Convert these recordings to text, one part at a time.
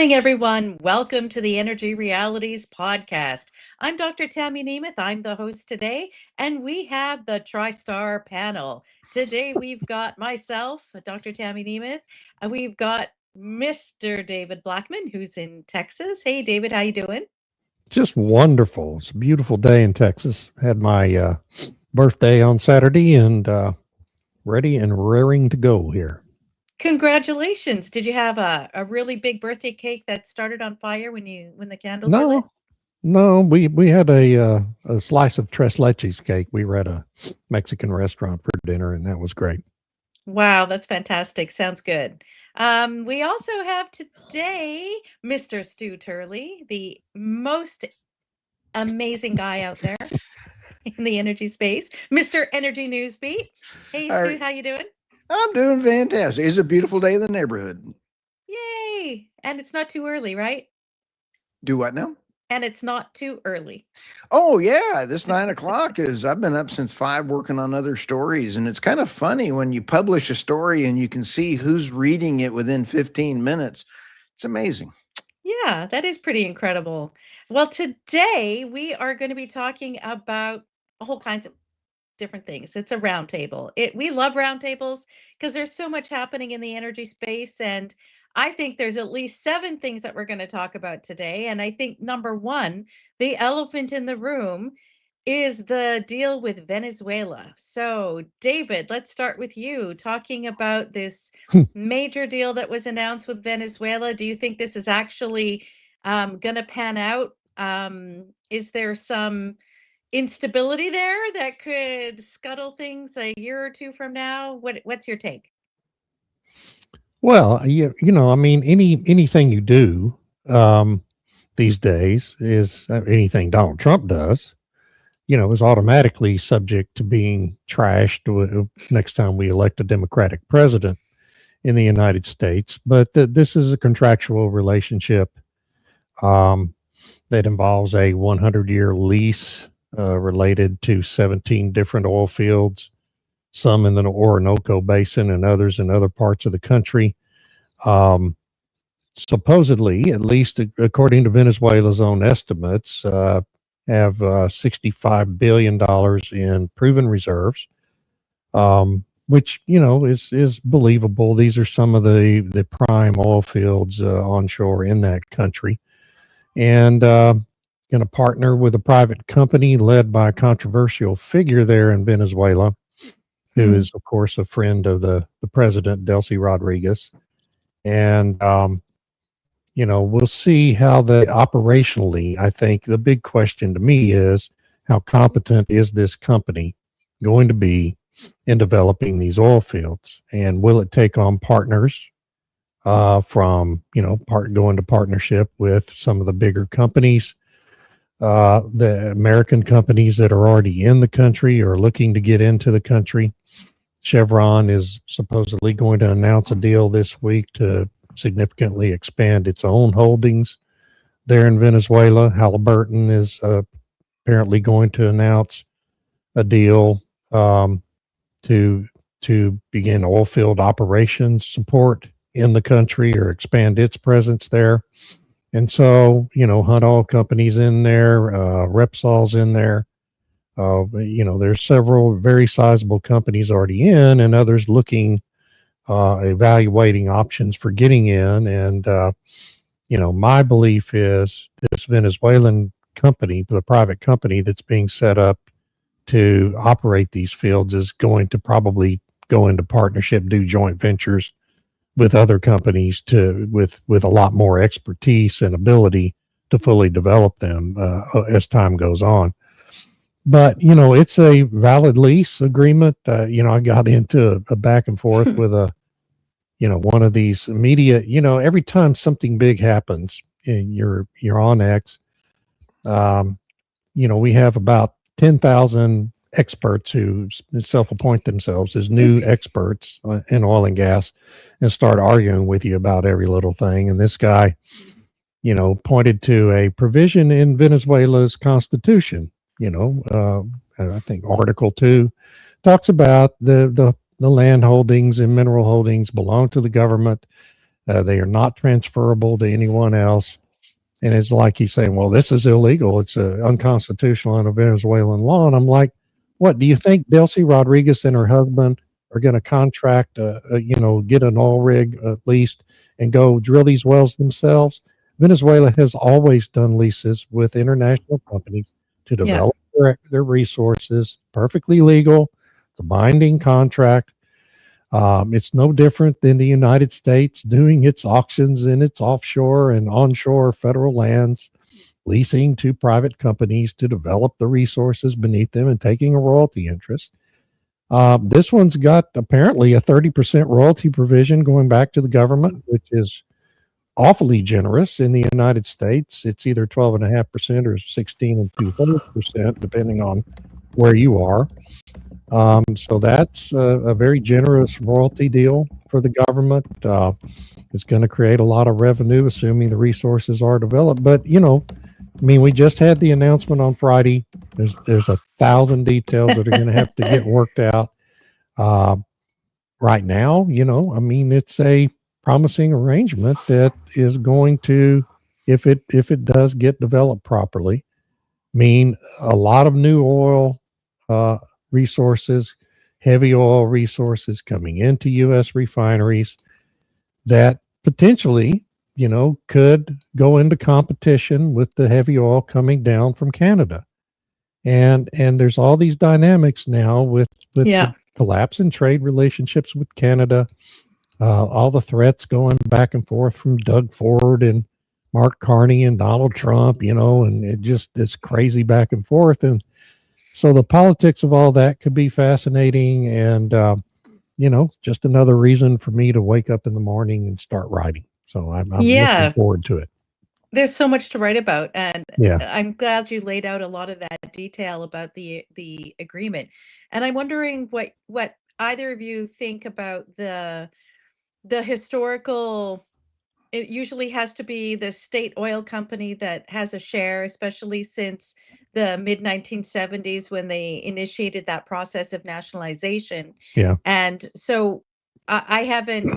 morning, everyone. Welcome to the Energy Realities podcast. I'm Dr. Tammy Nemeth. I'm the host today, and we have the TriStar panel. Today, we've got myself, Dr. Tammy Nemeth, and we've got Mr. David Blackman, who's in Texas. Hey, David, how you doing? Just wonderful. It's a beautiful day in Texas. Had my birthday on Saturday and ready and raring to go here. Congratulations. Did you have a really big birthday cake that started on fire when the candles were lit? No, no, we had a slice of tres leches cake. We were at a Mexican restaurant for dinner, and that was great. Wow, that's fantastic. Sounds good. We also have today Mr. Stu Turley, the most amazing guy out there in the energy space, Mr. Energy Newsbeat. Hey, All Stu, right. how you doing? I'm doing fantastic. It's a beautiful day in the neighborhood. Yay! And it's not too early, right? Do what now? And it's not too early. Oh yeah, this 9 o'clock is. I've been up since 5 working on other stories, and it's kind of funny when you publish a story and you can see who's reading it within 15 minutes. It's amazing. Yeah, that is pretty incredible. Well, today we are going to be talking about all kinds of different things. It's a roundtable. We love roundtables because there's so much happening in the energy space, and I think there's at least 7 things that we're going to talk about today. And I think number one, the elephant in the room, is the deal with Venezuela. So, David, let's start with you talking about this major deal that was announced with Venezuela. Do you think this is actually going to pan out? Is there some instability there that could scuttle things a year or two from now? What's your take? Well, I mean, anything you do these days is anything Donald Trump does. Is automatically subject to being trashed next time we elect a Democratic president in the United States. But this is a contractual relationship um, that involves a 100-year lease related to 17 different oil fields, some in the Orinoco Basin and others in other parts of the country. Um, Supposedly, at least according to Venezuela's own estimates, have $65 billion in proven reserves, which is believable. These are some of the prime oil fields onshore in that country, and going to partner with a private company led by a controversial figure there in Venezuela, who is of course a friend of the president, Delcy Rodriguez, and we'll see how operationally. I think the big question to me is how competent is this company going to be in developing these oil fields, and will it take on partners from go into partnership with some of the bigger companies, the American companies that are already in the country or looking to get into the country. Chevron is supposedly going to announce a deal this week to significantly expand its own holdings there in Venezuela. Halliburton is apparently going to announce a deal to begin oil field operations support in the country or expand its presence there. And so, Hunt Oil Company's in there, Repsol's in there. There's several very sizable companies already in, and others looking evaluating options for getting in. And, my belief is this Venezuelan company, the private company that's being set up to operate these fields, is going to probably go into partnership, do joint ventures with other companies with a lot more expertise and ability to fully develop them as time goes on. But, it's a valid lease agreement. I got into a back and forth with one of these media, every time something big happens and you're on X, we have about 10,000 experts who self-appoint themselves as new experts in oil and gas and start arguing with you about every little thing. And this guy, pointed to a provision in Venezuela's constitution, I think Article 2 talks about the land holdings and mineral holdings belong to the government. They are not transferable to anyone else. And it's like he's saying, well, this is illegal. It's unconstitutional under Venezuelan law. And I'm like, what do you think Delcy Rodriguez and her husband are going to contract, get an oil rig at least and go drill these wells themselves? Venezuela has always done leases with international companies to Yeah. develop their resources, perfectly legal. It's a binding contract. It's no different than the United States doing its auctions in its offshore and onshore federal lands, leasing to private companies to develop the resources beneath them and taking a royalty interest. This one's got apparently a 30% royalty provision going back to the government, which is awfully generous. In the United States, it's either 12.5% or 16.75%, depending on where you are. So that's a very generous royalty deal for the government. It's going to create a lot of revenue, assuming the resources are developed. But we just had the announcement on Friday. There's 1,000 details that are going to have to get worked out. Right now, it's a promising arrangement that is going to, if it does get developed properly, mean a lot of new oil resources, heavy oil resources coming into U.S. refineries that potentially, could go into competition with the heavy oil coming down from Canada. And there's all these dynamics now with the collapse in trade relationships with Canada, all the threats going back and forth from Doug Ford and Mark Carney and Donald Trump, and it just is crazy back and forth. And so the politics of all that could be fascinating, and just another reason for me to wake up in the morning and start writing. So I'm looking forward to it. There's so much to write about, and yeah, I'm glad you laid out a lot of that detail about the agreement. And I'm wondering what either of you think about the historical. It usually has to be the state oil company that has a share, especially since the mid 1970s when they initiated that process of nationalization. Yeah. And so I haven't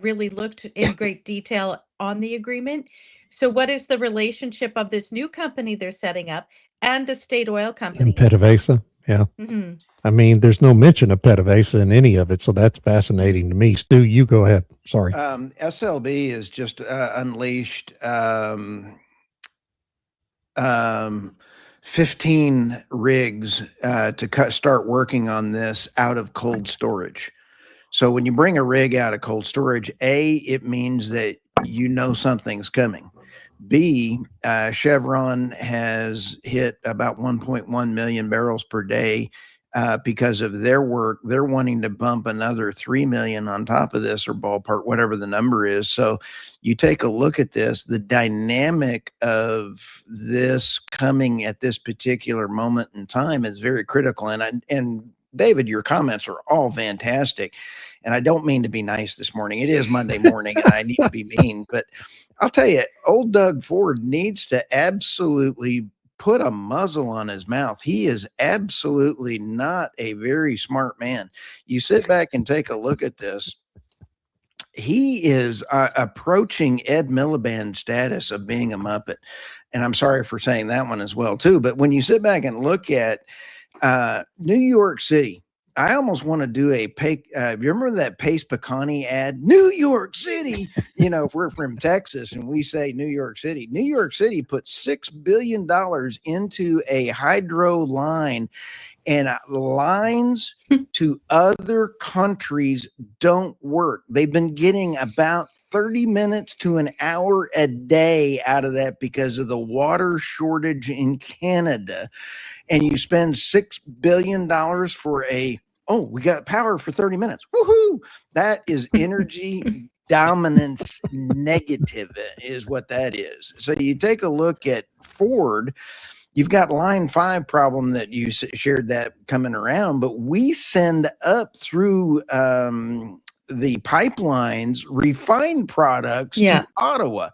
really looked in great detail on the agreement. So, what is the relationship of this new company they're setting up and the state oil company? In PDVSA, yeah. Mm-hmm. There's no mention of PDVSA in any of it, so that's fascinating to me. Stu, you go ahead. Sorry. SLB is just unleashed 15 rigs to start working on this out of cold storage. So when you bring a rig out of cold storage, A, it means that something's coming. B, Chevron has hit about 1.1 million barrels per day because of their work. They're wanting to bump another 3 million on top of this, or ballpark, whatever the number is. So you take a look at this, the dynamic of this coming at this particular moment in time is very critical. And David, your comments are all fantastic. And I don't mean to be nice this morning. It is Monday morning and I need to be mean, but I'll tell you, old Doug Ford needs to absolutely put a muzzle on his mouth. He is absolutely not a very smart man. You sit back and take a look at this. He is approaching Ed Miliband status of being a Muppet. And I'm sorry for saying that one as well, too. But when you sit back and look at New York City, I almost want to do a you remember that Pace Picani ad? New York City. If we're from Texas and we say New York City put $6 billion into a hydro line, and lines to other countries don't work. They've been getting about 30 minutes to an hour a day out of that because of the water shortage in Canada. And you spend $6 billion for we got power for 30 minutes. Woohoo! That is energy dominance negative is what that is. So you take a look at Ford, you've got line 5 problem that you shared that coming around, but we send up through the pipelines refined products to Ottawa.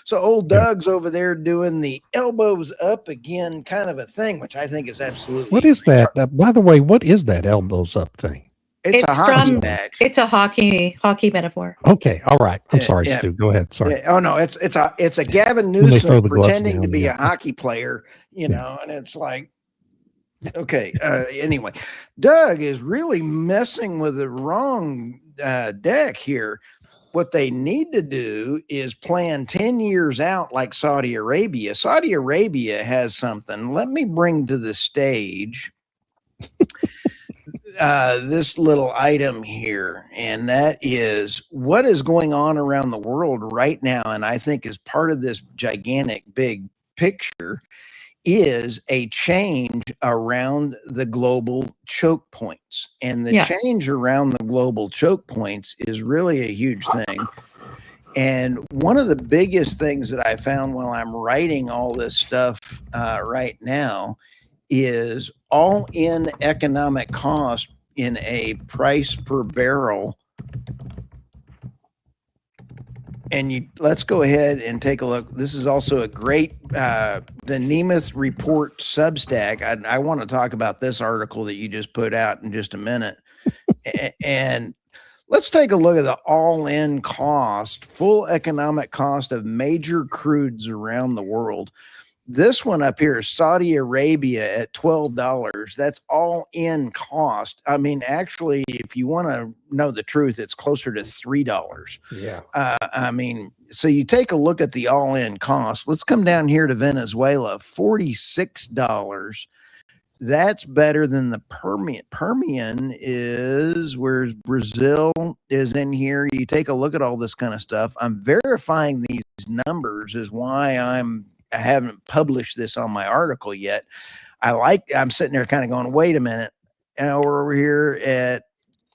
So old Doug's over there doing the elbows up again kind of a thing, which I think is absolutely. What is that? By the way, what is that elbows up thing? It's a It's hockey from match. it's a hockey metaphor. Okay, all right. I'm sorry, Yeah. Stu. Go ahead. Sorry. Oh no, it's a Gavin When they throw Newsom the gloves pretending to down, be yeah. a hockey player, you Yeah. know, and it's like, okay. Anyway, Doug is really messing with the wrong deck here. What they need to do is plan 10 years out like Saudi Arabia. Saudi Arabia has something. Let me bring to the stage this little item here, and that is what is going on around the world right now. And I think is part of this gigantic big picture is a change around the global choke points. And the Yes. change around the global choke points is really a huge thing. And one of the biggest things that I found while I'm writing all this stuff right now is all in economic cost in a price per barrel. And let's go ahead and take a look. This is also a great the Nemeth Report Substack. I want to talk about this article that you just put out in just a minute. And let's take a look at the all-in cost, full economic cost of major crudes around the world. This one up here is Saudi Arabia at $12. That's all in cost. I mean, actually, if you want to know the truth, it's closer to $3. Yeah. I mean, so you take a look at the all in cost. Let's come down here to Venezuela, $46. That's better than the Permian. Permian is whereas Brazil is in here. You take a look at all this kind of stuff. I'm verifying these numbers is why I haven't published this on my article yet. I'm sitting there kind of going, wait a minute. And we're over here at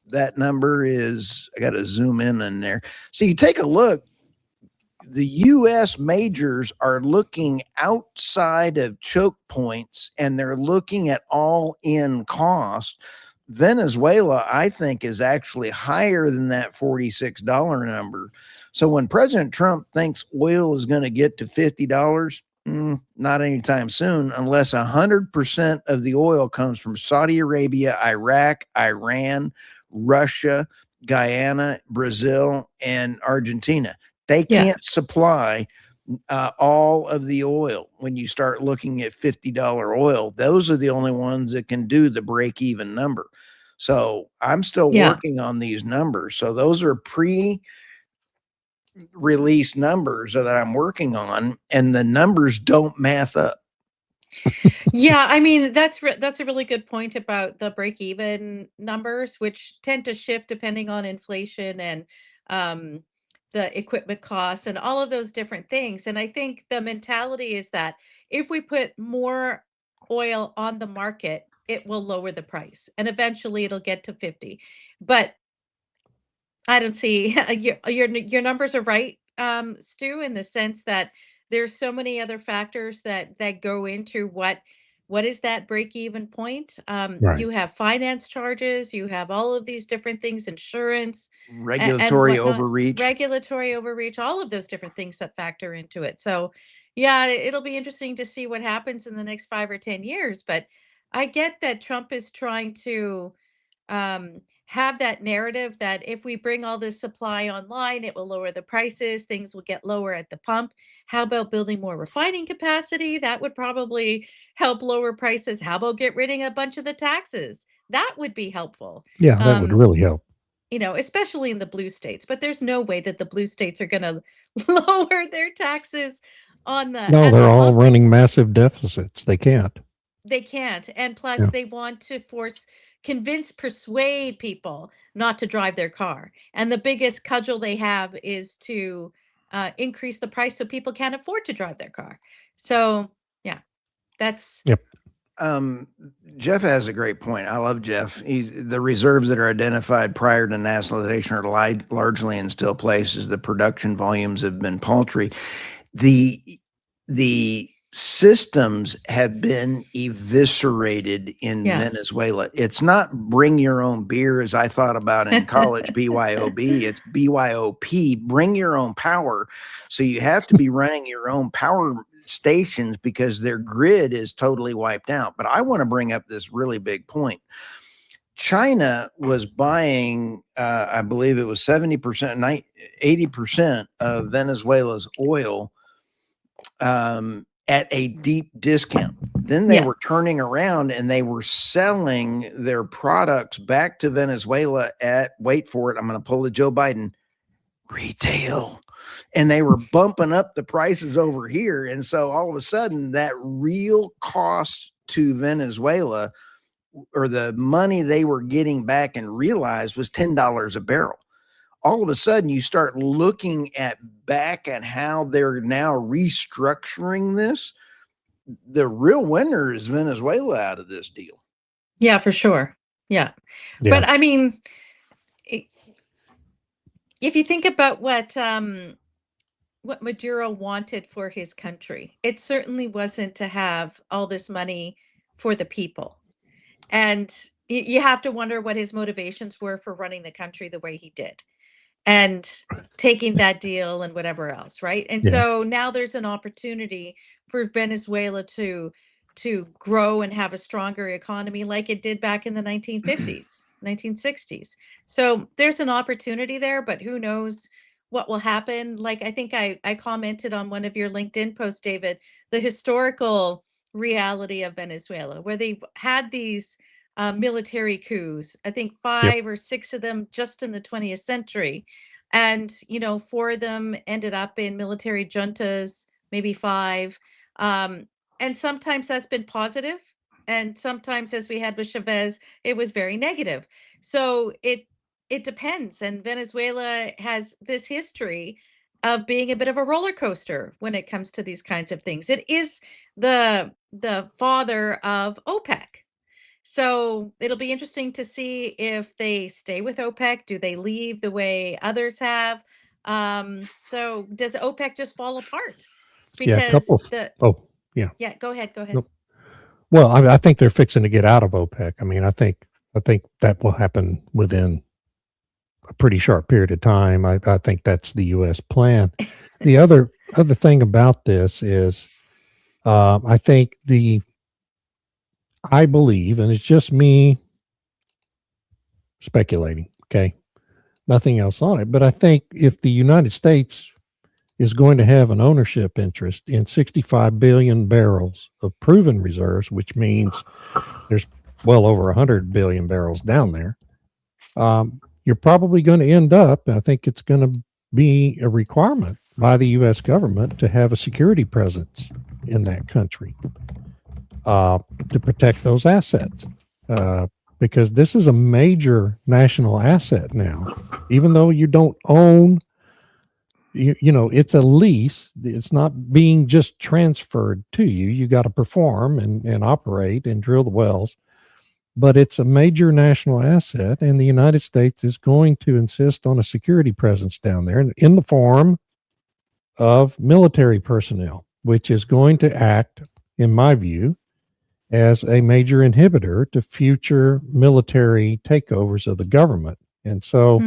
that number is, I got to zoom in there. So you take a look, the U.S. majors are looking outside of choke points and they're looking at all in cost. Venezuela, I think, is actually higher than that $46 number. So when President Trump thinks oil is going to get to $50, not anytime soon, unless 100% of the oil comes from Saudi Arabia, Iraq, Iran, Russia, Guyana, Brazil, and Argentina. They can't supply all of the oil. When you start looking at $50 oil, those are the only ones that can do the break even number. So I'm still working on these numbers. So those are pre-release numbers that I'm working on, and the numbers don't math up. Yeah, I mean, that's a really good point about the break even numbers, which tend to shift depending on inflation and um, the equipment costs and all of those different things. And I think the mentality is that if we put more oil on the market, it will lower the price and eventually it'll get to 50. But I don't see your numbers are right, Stu, in the sense that there's so many other factors that go into what is that break even point. Right. You have finance charges, you have all of these different things, insurance, and Regulatory whatnot, overreach. regulatory overreach, all of those different things that factor into it. So, yeah, it'll be interesting to see what happens in the next 5 or 10 years. But I get that Trump is trying to have that narrative that if we bring all this supply online, it will lower the prices, things will get lower at the pump. How about building more refining capacity? That would probably help lower prices. How about get rid of a bunch of the taxes? That would be helpful. Yeah, that would really help. Especially in the blue states, but there's no way that the blue states are going to lower their taxes on the No, at they're the all pump. running massive deficits. They can't. They can't. And plus, Yeah. they want to persuade people not to drive their car. And the biggest cudgel they have is to increase the price so people can't afford to drive their car. So, yeah, that's. Yep. Jeff has a great point. I love Jeff. The reserves that are identified prior to nationalization are largely in still places. The production volumes have been paltry. The systems have been eviscerated in Venezuela. It's not bring your own beer as I thought about in college, BYOB. It's BYOP, bring your own power. So you have to be running your own power stations because their grid is totally wiped out. But I want to bring up this really big point. China was buying, I believe it was 70%, 80% of Venezuela's oil at a deep discount. Then they were turning around and they were selling their products back to Venezuela at, wait for it, I'm going to pull a Joe Biden, retail. And they were bumping up the prices over here. And so all of a sudden, that real cost to Venezuela, or the money they were getting back and realized, was $10 a barrel. All of a sudden, you start looking back at how they're now restructuring this. The real winner is Venezuela out of this deal. Yeah, for sure. Yeah. Yeah. But I mean, if you think about what Maduro wanted for his country, it certainly wasn't to have all this money for the people. And you have to wonder what his motivations were for running the country the way he did and taking that deal and whatever else, right? And Yeah. so now there's an opportunity for Venezuela to grow and have a stronger economy like it did back in the 1950s, 1960s. So there's an opportunity there, but who knows what will happen. Like I think I commented on one of your LinkedIn posts, David, the historical reality of Venezuela, where they've had these military coups, I think Yep. 5 or 6 of them just in the 20th century. And, 4 of them ended up in military juntas, maybe 5. And sometimes that's been positive, and sometimes, as we had with Chavez, it was very negative. So it depends. And Venezuela has this history of being a bit of a roller coaster when it comes to these kinds of things. It is the father of OPEC. So it'll be interesting to see if they stay with OPEC. Do they leave the way others have? So does OPEC just fall apart? Yeah. A couple Because of, oh, yeah. yeah, go ahead. Nope. Well, I think they're fixing to get out of OPEC. I mean, I think that will happen within a pretty short period of time. I think that's the U.S. plan. The other thing about this is, I believe, and it's just me speculating, okay, nothing else on it, but I think if the United States is going to have an ownership interest in 65 billion barrels of proven reserves, which means there's well over 100 billion barrels down there, you're probably going to end up, I think it's going to be a requirement by the U.S. government to have a security presence in that country to protect those assets. Because this is a major national asset now, even though you don't own, it's a lease. It's not being just transferred to you. You got to perform and operate and drill the wells, but it's a major national asset. And the United States is going to insist on a security presence down there in the form of military personnel, which is going to act, in my view, as a major inhibitor to future military takeovers of the government. And so,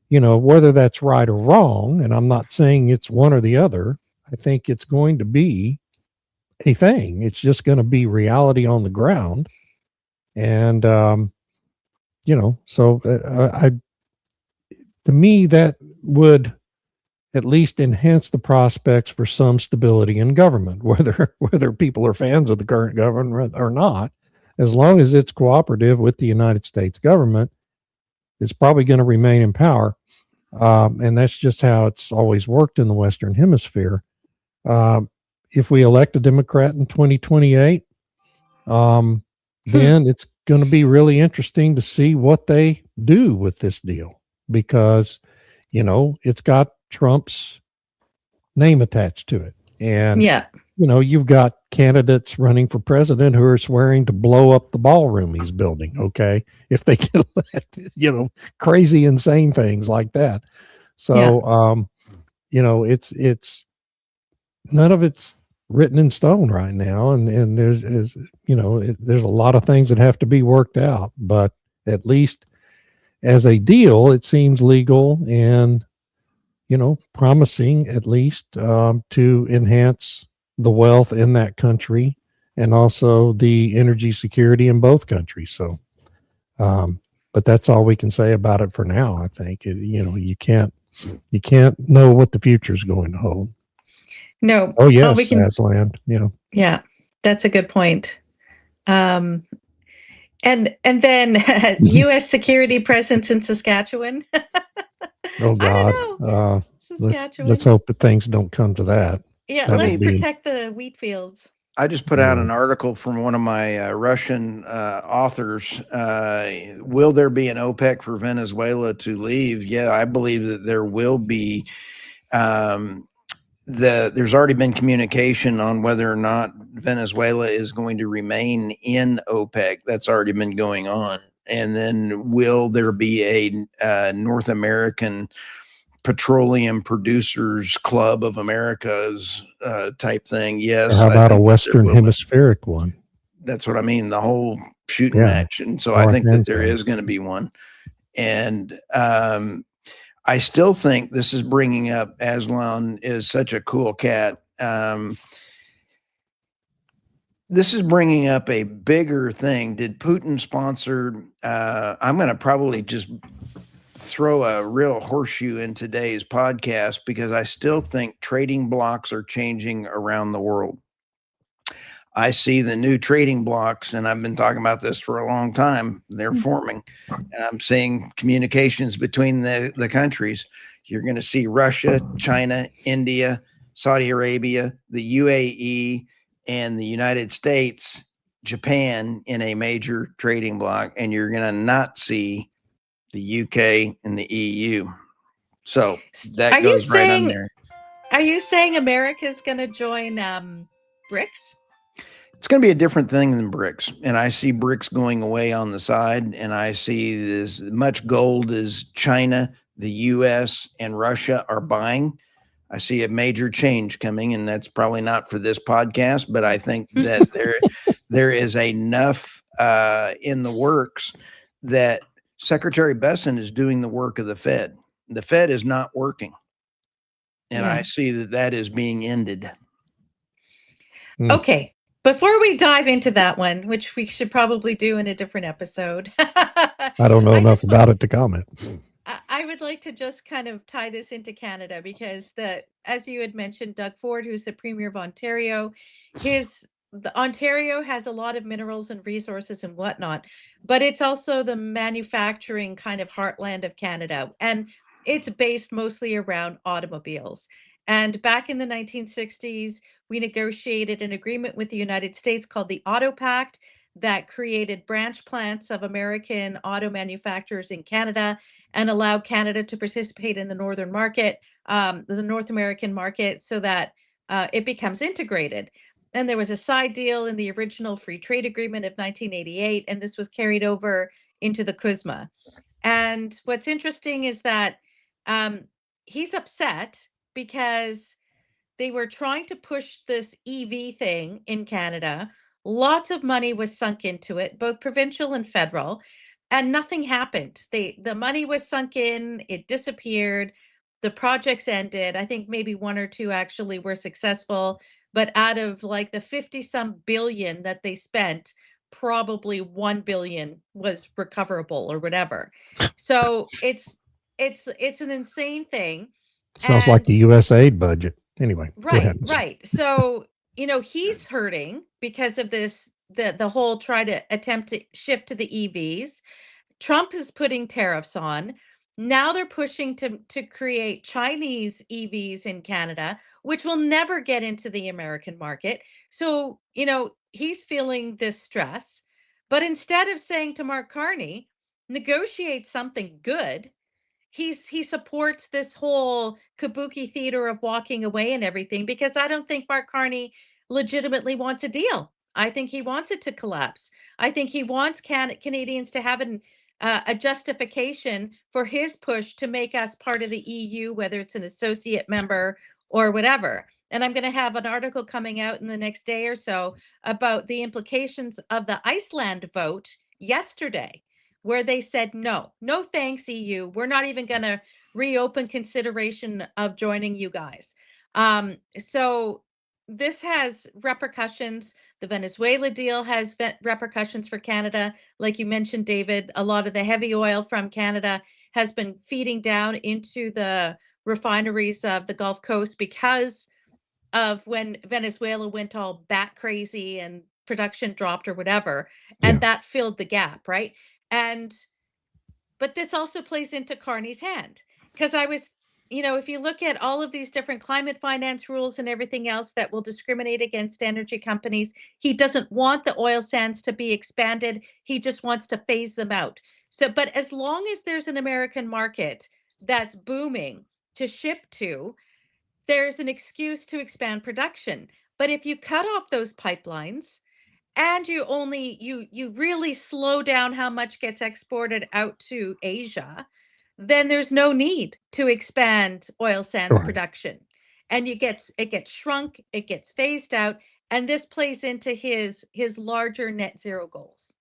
whether that's right or wrong, and I'm not saying it's one or the other, I think it's going to be a thing. It's just going to be reality on the ground. And, so to me, that would at least enhance the prospects for some stability in government, whether people are fans of the current government or not. As long as it's cooperative with the United States government, it's probably going to remain in power. And that's just how it's always worked in the Western Hemisphere. If we elect a Democrat in 2028, then it's going to be really interesting to see what they do with this deal, because, it's got Trump's name attached to it. And, you've got candidates running for president who are swearing to blow up the ballroom he's building. Okay. If they get elected, crazy, insane things like that. So, it's none of it's written in stone right now. And there's a lot of things that have to be worked out, but at least as a deal, it seems legal and, promising, at least, to enhance the wealth in that country and also the energy security in both countries. So But that's all we can say about it for now. I think you can't know what the future is going to hold. No, Oh all we yes, can, Aslan. yeah, that's a good point. Um, and then U.S. security presence in Saskatchewan. Oh I God. don't know, Let's Saskatchewan. hope that things don't come to that. Yeah, That Let let's would me be protect the wheat fields. I just put out yeah. an article from one of my Russian authors. Will there be an OPEC for Venezuela to leave? Yeah, I believe that there will be. Um, there's already been communication on whether or not Venezuela is going to remain in OPEC. That's already been going on. And then will there be a North American Petroleum Producers Club of Americas type thing? Or Yes, how I about a think that there Western will be. Hemispheric one? That's what I mean, the whole shooting Yeah, match. And so I North think that and there South. is going to be one. And I still think this is bringing up Aslan is such a cool cat. This is bringing up a bigger thing. Did Putin sponsor? I'm going to probably just throw a real horseshoe in today's podcast because I still think trading blocks are changing around the world. I see the new trading blocks, and I've been talking about this for a long time. They're forming, and I'm seeing communications between the countries. You're going to see Russia, China, India, Saudi Arabia, the UAE, and the United States, Japan in a major trading block, and you're going to not see the UK and the EU. So Are that you goes right on saying there. America's going to join BRICS? It's going to be a different thing than bricks. And I see bricks going away on the side. And I see as much gold as China, the US, and Russia are buying. I see a major change coming, and that's probably not for this podcast, but I think that there is enough in the works that Secretary Besson is doing the work of the Fed. The Fed is not working, and I Yeah. see that that is being ended. Okay. Before we dive into that one, which we should probably do in a different episode, I don't know I enough just about it to comment. I would like to just kind of tie this into Canada because as you had mentioned, Doug Ford, who's the Premier of Ontario, the Ontario has a lot of minerals and resources and whatnot, but it's also the manufacturing kind of heartland of Canada, and it's based mostly around automobiles. And back in the 1960s, we negotiated an agreement with the United States called the Auto Pact that created branch plants of American auto manufacturers in Canada and allow Canada to participate in the northern market, the North American market, so that it becomes integrated. And there was a side deal in the original free trade agreement of 1988, and this was carried over into the CUSMA. And what's interesting is that um, he's upset because they were trying to push this EV thing in Canada. Lots of money was sunk into it, both provincial and federal, and nothing happened. The money was sunk in, it disappeared, the projects ended. I think maybe one or two actually were successful, but out of like the 50 some billion that they spent, probably 1 billion was recoverable or whatever. So it's an insane thing. Sounds like And the U.S. aid budget. Anyway, go right, ahead. right. So, he's hurting because of this, the whole try to attempt to shift to the EVs. Trump is putting tariffs on. Now they're pushing to create Chinese EVs in Canada, which will never get into the American market. So, he's feeling this stress. But instead of saying to Mark Carney, negotiate something good, he supports this whole kabuki theater of walking away and everything, because I don't think Mark Carney legitimately wants a deal. I think he wants it to collapse. I think he wants Canadians to have a justification for his push to make us part of the EU, whether it's an associate member or whatever. And I'm going to have an article coming out in the next day or so about the implications of the Iceland vote yesterday, where they said, no, no thanks, EU. We're not even going to reopen consideration of joining you guys. So this has repercussions The Venezuela deal has repercussions for Canada. Like you mentioned, David, a lot of the heavy oil from Canada has been feeding down into the refineries of the Gulf Coast because of when Venezuela went all bat crazy and production dropped or whatever. And Yeah. that filled the gap, right? And but this also plays into Carney's hand because if you look at all of these different climate finance rules and everything else that will discriminate against energy companies, he doesn't want the oil sands to be expanded. He just wants to phase them out. So, but as long as there's an American market that's booming to ship to, there's an excuse to expand production. But if you cut off those pipelines, and you really slow down how much gets exported out to Asia, then there's no need to expand oil sands Right. production. And it gets shrunk, it gets phased out, and this plays into his larger net zero goals.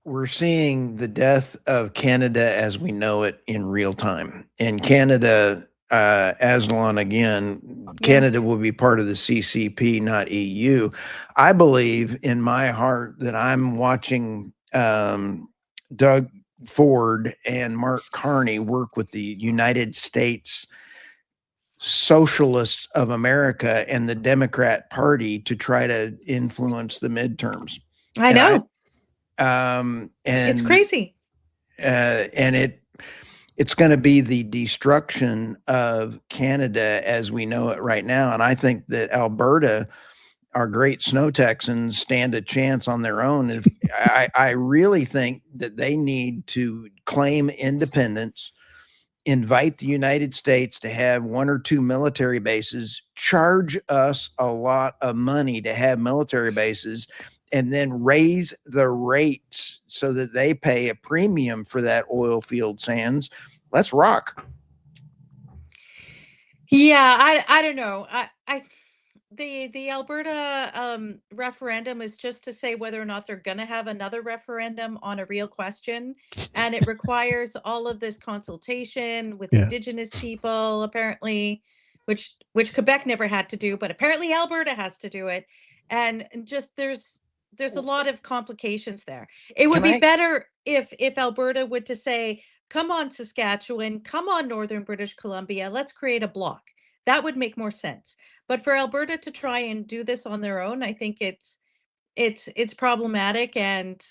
We're seeing the death of Canada as we know it in real time. And Canada, Aslan again, Yeah. Canada will be part of the CCP, not EU. I believe in my heart that I'm watching Doug Ford and Mark Carney work with the United States Socialists of America and the Democrat Party to try to influence the midterms. I And I know. It's and crazy. and it's going to be the destruction of Canada as we know it right now. And I think that Alberta, our great snow Texans, stand a chance on their own. I really think that they need to claim independence, invite the United States to have one or two military bases, charge us a lot of money to have military bases, and then raise the rates so that they pay a premium for that oil field sands. Let's rock. Yeah, I don't know. I the Alberta referendum is just to say whether or not they're going to have another referendum on a real question, and it requires all of this consultation with Yeah. Indigenous people, apparently, which Quebec never had to do, but apparently Alberta has to do it, and just there's a lot of complications there. It would Can be I better if Alberta would to say, "Come on, Saskatchewan, come on, Northern British Columbia, let's create a block." That would make more sense. But for Alberta to try and do this on their own, I think it's problematic, and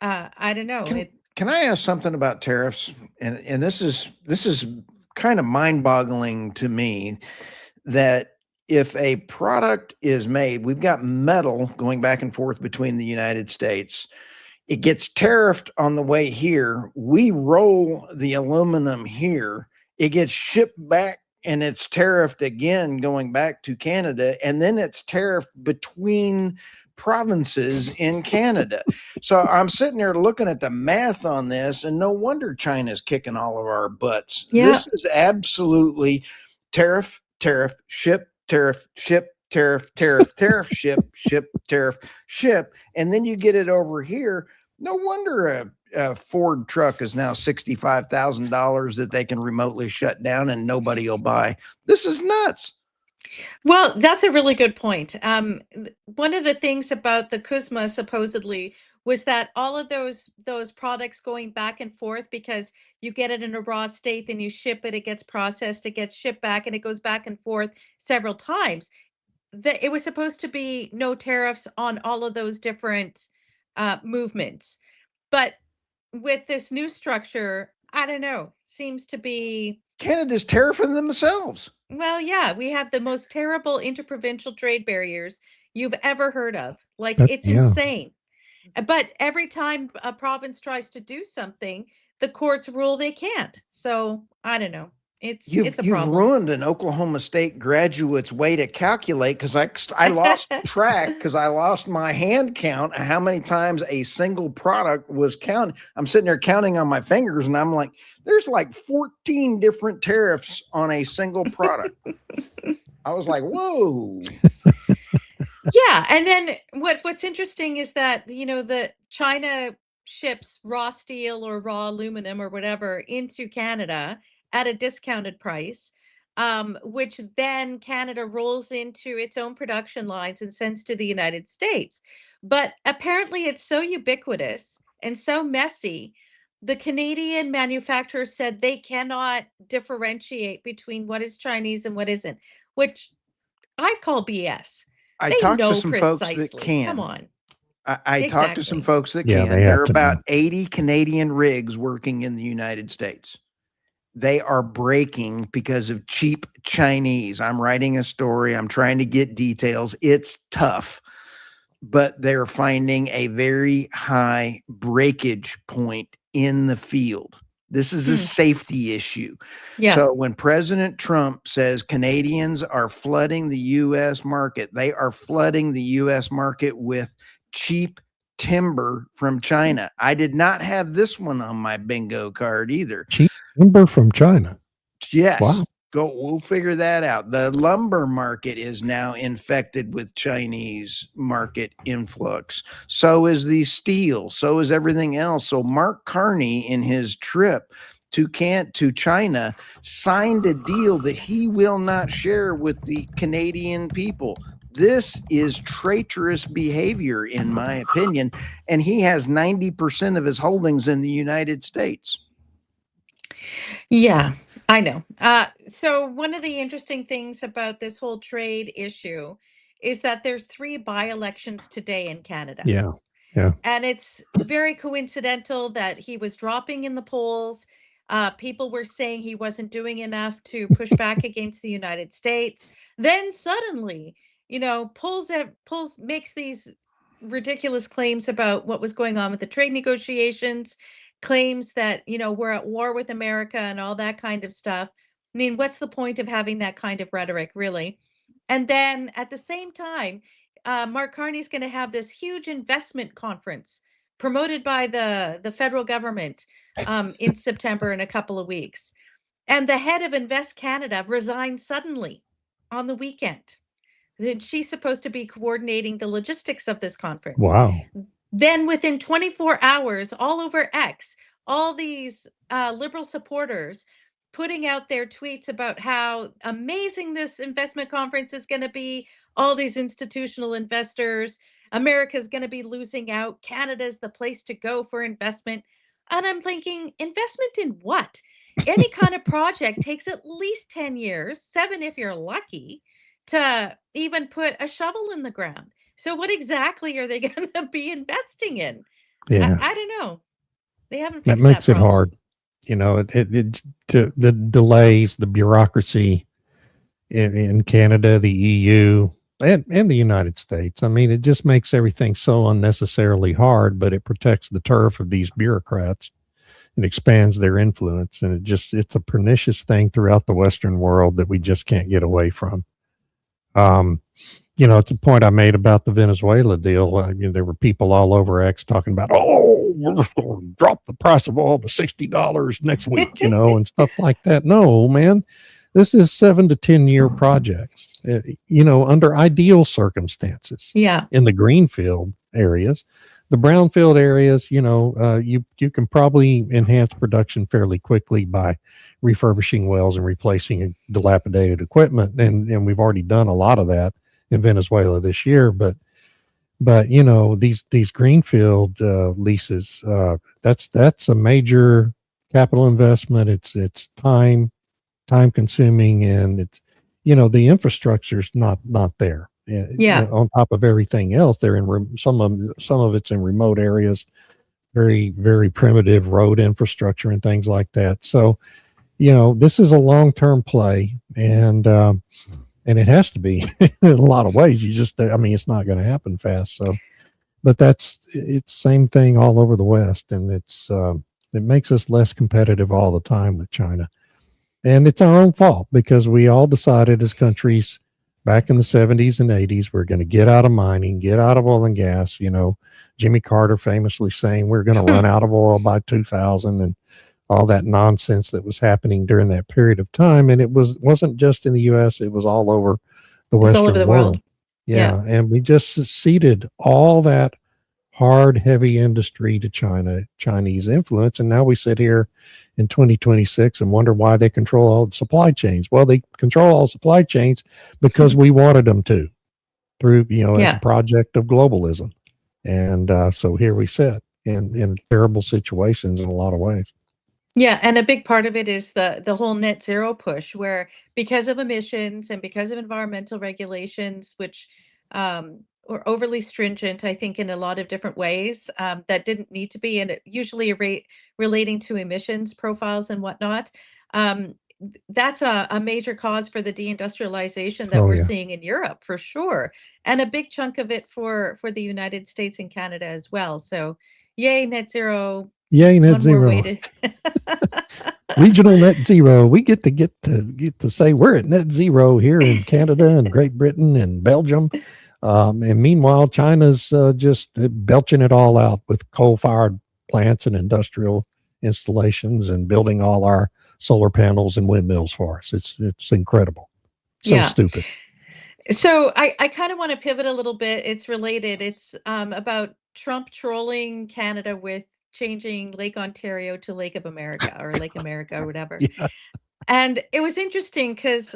I don't know. can can I ask something about tariffs? And this is kind of mind-boggling to me that if a product is made, we've got metal going back and forth between the United States. It gets tariffed on the way here. We roll the aluminum here. It gets shipped back and it's tariffed again going back to Canada. And then it's tariffed between provinces in Canada. So I'm sitting there looking at the math on this, and no wonder China's kicking all of our butts. Yeah. This is absolutely tariff, tariff, ship, tariff, ship, tariff, tariff, tariff, ship, tariff, ship. And then you get it over here. No wonder a Ford truck is now $65,000 that they can remotely shut down and nobody will buy. This is nuts. Well, that's a really good point. One of the things about the Kuzma supposedly was that all of those products going back and forth because you get it in a raw state, then you ship it, it gets processed, it gets shipped back, and it goes back and forth several times. That it was supposed to be no tariffs on all of those different movements. But with this new structure, I don't know, seems to be, Canada's tariffing themselves. well, yeah, we have the most terrible interprovincial trade barriers you've ever heard of. Like, it's Yeah. insane. But every time a province tries to do something, the courts rule they can't. So I don't know. It's a You've problem. ruined an Oklahoma State graduate's way to calculate because I lost track because I lost my hand count of how many times a single product was counted. I'm sitting there counting on my fingers and I'm like, there's like 14 different tariffs on a single product. I was like, whoa. Yeah, and then what's interesting is that, the China ships raw steel or raw aluminum or whatever into Canada at a discounted price. which then Canada rolls into its own production lines and sends to the United States. But apparently, it's so ubiquitous and so messy. The Canadian manufacturers said they cannot differentiate between what is Chinese and what isn't, which I call BS. I They talked to know some folks that precisely. Come can. on. I talked to some Exactly. folks that Yeah, can. they There have are to know. about 80 Canadian rigs working in the United States. They are breaking because of cheap Chinese. I'm writing a story. I'm trying to get details. It's tough, but they're finding a very high breakage point in the field. This is a Hmm. safety issue. Yeah. So when President Trump says Canadians are flooding the US market, they are flooding the US market with cheap timber from China. I did not have this one on my bingo card either. Cheap timber from China. Yes. Wow. We'll figure that out. The lumber market is now infected with Chinese market influx. So is the steel. So is everything else. So Mark Carney, in his trip to China, signed a deal that he will not share with the Canadian people. This is traitorous behavior, in my opinion. And he has 90% of his holdings in the United States. Yeah, I know. So one of the interesting things about this whole trade issue is that there's 3 by-elections today in Canada. Yeah. Yeah. And it's very coincidental that he was dropping in the polls. People were saying he wasn't doing enough to push back against the United States. Then suddenly, pulls makes these ridiculous claims about what was going on with the trade negotiations, claims that, we're at war with America and all that kind of stuff. I mean, what's the point of having that kind of rhetoric, really? And then at the same time, Mark Carney's going to have this huge investment conference promoted by the federal government in September in a couple of weeks. And the head of Invest Canada resigned suddenly on the weekend. She's supposed to be coordinating the logistics of this conference. Wow. Then within 24 hours, all over X, all these liberal supporters putting out their tweets about how amazing this investment conference is going to be, all these institutional investors, America's going to be losing out, Canada's the place to go for investment. And I'm thinking, investment in what? Any kind of project takes at least 10 years, 7 if you're lucky, to even put a shovel in the ground. So what exactly are they going to be investing in? Yeah. I don't know. They haven't That fixed that makes it problem. hard. The delays, the bureaucracy in Canada, the EU, and the United States. I mean, it just makes everything so unnecessarily hard, but it protects the turf of these bureaucrats and expands their influence. And it's a pernicious thing throughout the Western world that we just can't get away from. It's a point I made about the Venezuela deal. There were people all over X talking about, oh, we're just going to drop the price of oil to $60 next week, and stuff like that. No, man, this is 7 to 10 year projects, under ideal circumstances. Yeah. In the greenfield areas. The brownfield areas, you can probably enhance production fairly quickly by refurbishing wells and replacing dilapidated equipment. And we've already done a lot of that in Venezuela this year, but these greenfield leases, that's a major capital investment. It's time consuming, and it's the infrastructure's not there. Yeah. On top of everything else, they're in some of it's in remote areas, very very primitive road infrastructure and things like that. So this is a long-term play, and it has to be in a lot of ways. It's not going to happen fast. So, but it's same thing all over the West, and it makes us less competitive all the time with China. And it's our own fault because we all decided as countries back in the 70s and 80s, we're going to get out of mining, get out of oil and gas. Jimmy Carter famously saying we're going to run out of oil by 2000, and all that nonsense that was happening during that period of time. And it wasn't just in the U.S., it was all over the Western all over the world. world. Yeah. And we just ceded all that hard, heavy industry to Chinese influence. And now we sit here in 2026 and wonder why they control all the supply chains. Well, they control all supply chains because we wanted them to through, as a Yeah. project of globalism. And so here we sit in terrible situations in a lot of ways. Yeah, and a big part of it is the whole net zero push, where because of emissions and because of environmental regulations, which were overly stringent, I think, in a lot of different ways, that didn't need to be, and it usually relating to emissions profiles and whatnot. That's a major cause for the deindustrialization that Oh, we're yeah. seeing in Europe for sure, and a big chunk of it for the United States and Canada as well. So, yay, net zero, Yay, net one more way zero. to Regional net zero. We get to say we're at net zero here in Canada and Great Britain and Belgium. And meanwhile, China's just belching it all out with coal-fired plants and industrial installations and building all our solar panels and windmills for us. It's incredible. So Yeah. stupid. So I kind of want to pivot a little bit. It's related. It's about Trump trolling Canada with changing Lake Ontario to Lake of America or Lake America or whatever. Yeah. And it was interesting because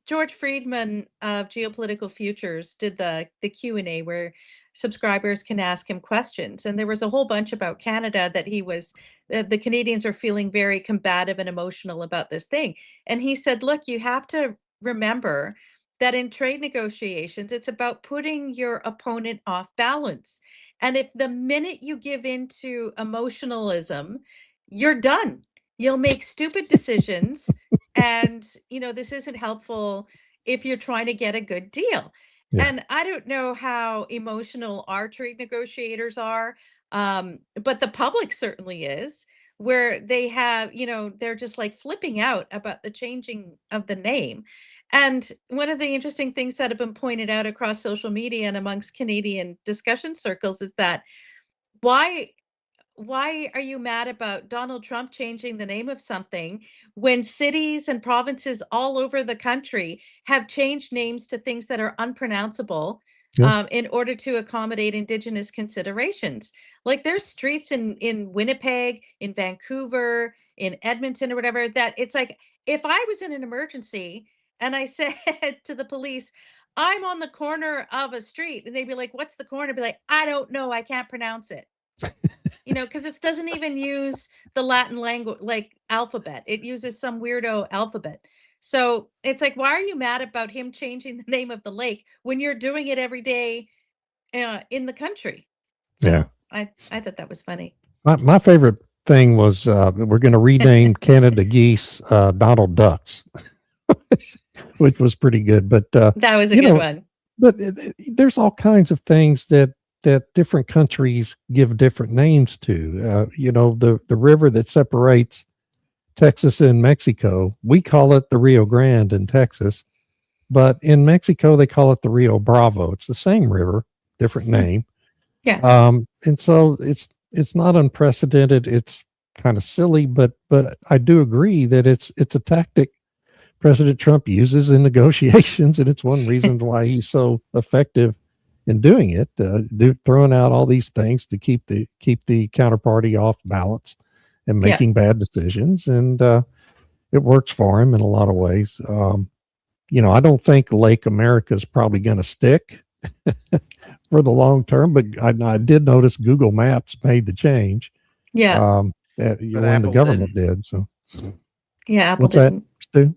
George Friedman of Geopolitical Futures did the Q&A where subscribers can ask him questions. And there was a whole bunch about Canada that the Canadians are feeling very combative and emotional about this thing. And he said, look, you have to remember that in trade negotiations, it's about putting your opponent off balance. And if the minute you give in to emotionalism, you're done. You'll make stupid decisions. And, this isn't helpful if you're trying to get a good deal. Yeah. And I don't know how emotional our trade negotiators are, but the public certainly is, where they have, they're just like flipping out about the changing of the name. And one of the interesting things that have been pointed out across social media and amongst Canadian discussion circles is that why why are you mad about Donald Trump changing the name of something when cities and provinces all over the country have changed names to things that are unpronounceable Yeah. in order to accommodate Indigenous considerations? Like there's streets in Winnipeg, in Vancouver, in Edmonton, or whatever, that it's like if I was in an emergency and I said to the police, I'm on the corner of a street, and they'd be like, what's the corner? I'd be like, I don't know. I can't pronounce it, because it doesn't even use the Latin language like alphabet. It uses some weirdo alphabet. So it's like, why are you mad about him changing the name of the lake when you're doing it every day in the country? Yeah. So I thought that was funny. My favorite thing was we're going to rename Canada geese Donald Ducks, which was pretty good. But That was a you good know, one. but there's all kinds of things that different countries give different names to. The river that separates Texas and Mexico, we call it the Rio Grande in Texas, but in Mexico they call it the Rio Bravo. It's the same river, different Hmm. name. Yeah. And so it's not unprecedented. It's kind of silly, but I do agree that it's a tactic President Trump uses in negotiations, and it's one reason why he's so effective in doing it. Throwing out all these things to keep the counterparty off balance and Yeah. making bad decisions, and it works for him in a lot of ways. I don't think Lake America is probably going to stick for the long term, but I did notice Google Maps made the change Yeah. But when the Apple government didn't. did. So Yeah. Apple what's that, didn't. Stu?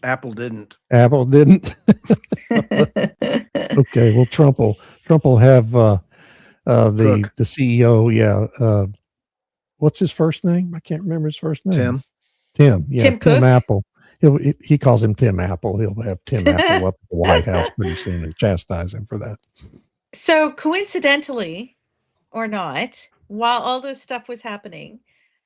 Apple didn't. Apple didn't. Okay, well, Trump will have the Cook. CEO. Yeah, what's his first name? I can't remember his first name. Tim. Tim. Yeah, Tim Tim Cook. Apple. He calls him Tim Apple. He'll have Tim Apple up at the White House pretty soon and chastise him for that. So coincidentally, or not, while all this stuff was happening,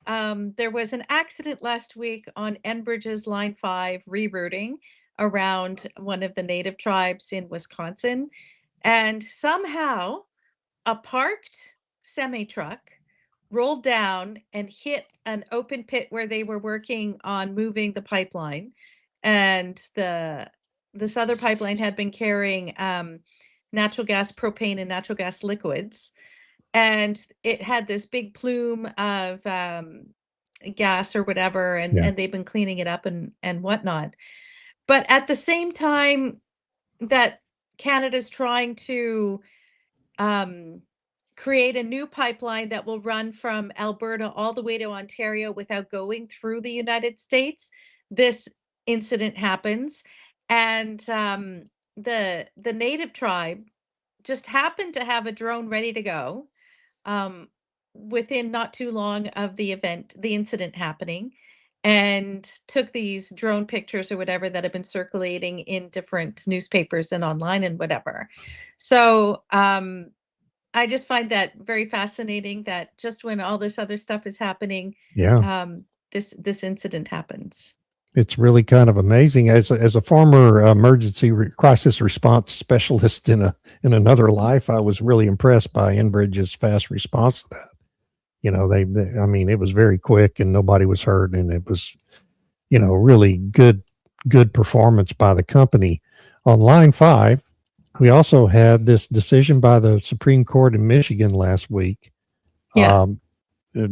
there was an accident last week on Enbridge's Line 5 rerouting around one of the native tribes in Wisconsin. And somehow a parked semi truck rolled down and hit an open pit where they were working on moving the pipeline. And this other pipeline had been carrying natural gas propane and natural gas liquids, and it had this big plume of gas or whatever, Yeah. and they've been cleaning it up and whatnot. But at the same time that Canada's trying to um, create a new pipeline that will run from Alberta all the way to Ontario without going through the United States, this incident happens, and the native tribe just happened to have a drone ready to go um, within not too long of the incident happening, and took these drone pictures or whatever that have been circulating in different newspapers and online and whatever. So I just find that very fascinating that just when all this other stuff is happening, Yeah. this incident happens. It's really kind of amazing. As a former crisis response specialist in another life, I was really impressed by Enbridge's fast response to that. You know, I mean, it was very quick and nobody was hurt, and it was, you know, really good performance by the company. On Line 5, we also had this decision by the Supreme Court in Michigan last week, Yeah, um,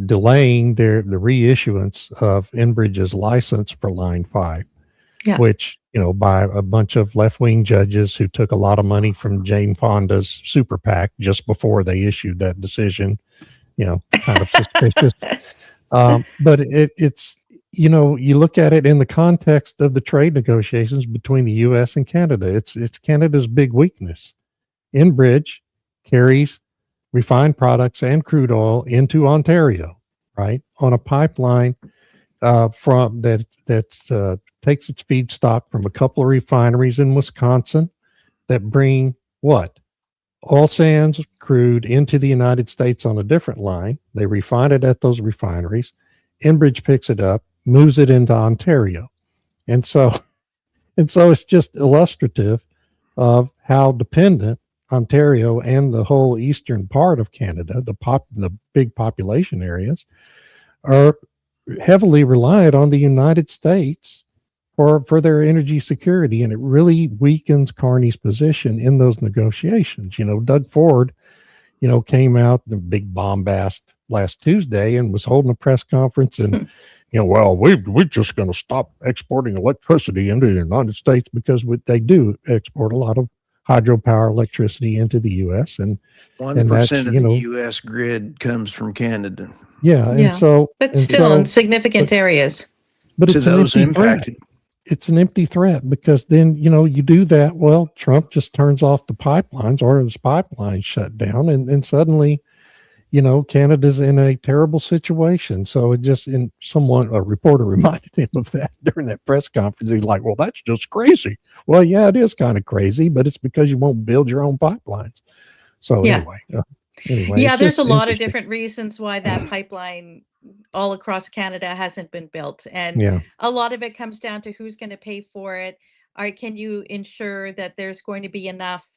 delaying the reissuance of Enbridge's license for Line 5, yeah. which, you know, by a bunch of left-wing judges who took a lot of money from Jane Fonda's super PAC just before they issued that decision, you know, kind of suspicious. But it's, you know, you look at it in the context of the trade negotiations between the U.S. and Canada. It's Canada's big weakness. Enbridge carries refined products and crude oil into Ontario, right, on a pipeline from that takes its feedstock from a couple of refineries in Wisconsin that bring what, oil sands crude into the United States on a different line. They refine it at those refineries. Enbridge picks it up, moves it into Ontario. And so it's just illustrative of how dependent Ontario and the whole eastern part of Canada, the big population areas, are heavily reliant on the United States for their energy security, and it really weakens Carney's position in those negotiations. You know, Doug Ford, you know, came out the big bombast last Tuesday and was holding a press conference, and you know, well, we're just going to stop exporting electricity into the United States because they do export a lot of hydropower electricity into the U.S. and 1% that's, of you the know, US grid comes from Canada. yeah, Yeah, but still in significant areas. but To it's an those empty threat. impacted, It's an empty threat because then, you know, you do that. Well, Trump just turns off the pipelines or this pipeline shut down, and suddenly, you know, Canada's in a terrible situation. So it just, in someone, a reporter reminded him of that during that press conference. He's like, well, that's just crazy. Well, yeah, it is kind of crazy, but it's because you won't build your own pipelines. So Yeah. anyway, Yeah, it's there's a just lot of interesting. different reasons why that pipeline all across Canada hasn't been built. And Yeah. a lot of it comes down to who's going to pay for it. Or can you ensure that there's going to be enough